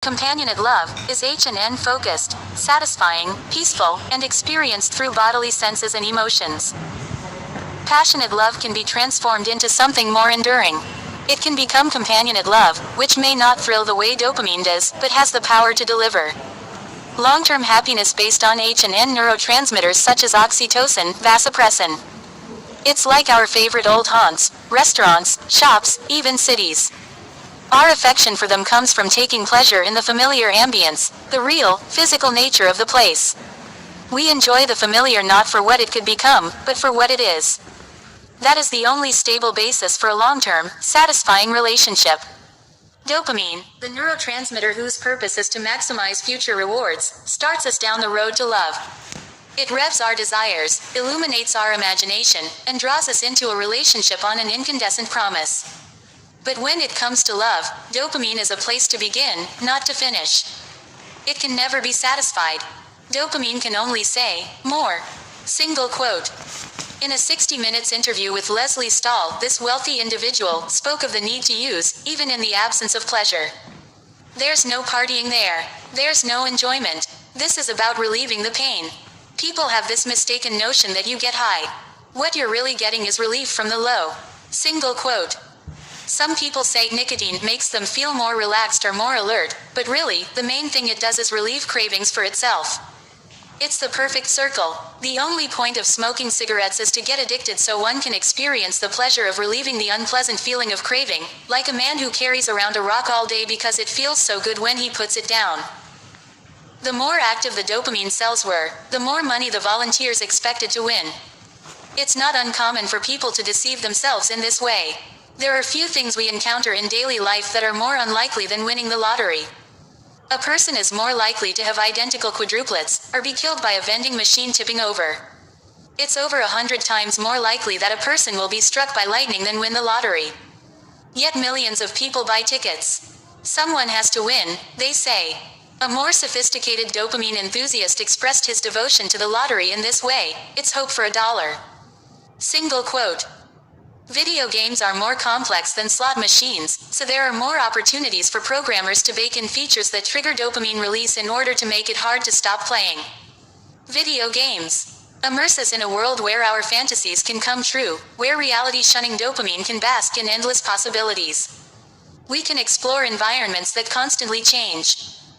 Companionate love is H&N focused, satisfying, peaceful, and experienced through bodily senses and emotions. Passionate love can be transformed into something more enduring. It can become companionate love, which may not thrill the way dopamine does, but has the power to deliver long-term happiness based on H&N neurotransmitters such as oxytocin, vasopressin. It's like our favorite old haunts, restaurants, shops, even cities. Our affection for them comes from taking pleasure in the familiar ambience, the real, physical nature of the place. We enjoy the familiar not for what it could become, but for what it is. That is the only stable basis for a long-term, satisfying relationship. Dopamine, the neurotransmitter whose purpose is to maximize future rewards, starts us down the road to love. It revs our desires, illuminates our imagination, and draws us into a relationship on an incandescent promise. But when it comes to love, dopamine is a place to begin, not to finish. It can never be satisfied. Dopamine can only say, more. Single quote. In a 60 Minutes interview with Leslie Stahl, this wealthy individual spoke of the need to use, even in the absence of pleasure. There's no partying there. There's no enjoyment. This is about relieving the pain. People have this mistaken notion that you get high. What you're really getting is relief from the low. Single quote. Some people say nicotine makes them feel more relaxed or more alert, but really, the main thing it does is relieve cravings for itself. It's the perfect circle. The only point of smoking cigarettes is to get addicted so one can experience the pleasure of relieving the unpleasant feeling of craving, like a man who carries around a rock all day because it feels so good when he puts it down. The more active the dopamine cells were, the more money the volunteers expected to win. It's not uncommon for people to deceive themselves in this way. There are few things we encounter in daily life that are more unlikely than winning the lottery. A person is more likely to have identical quadruplets, or be killed by a vending machine tipping over. It's over 100 times more likely that a person will be struck by lightning than win the lottery. Yet millions of people buy tickets. Someone has to win, they say. A more sophisticated dopamine enthusiast expressed his devotion to the lottery in this way: it's hope for $1. Single quote. Video games are more complex than slot machines, so there are more opportunities for programmers to bake in features that trigger dopamine release in order to make it hard to stop playing. Video games immerse us in a world where our fantasies can come true, where reality-shunning dopamine can bask in endless possibilities. We can explore environments that constantly change.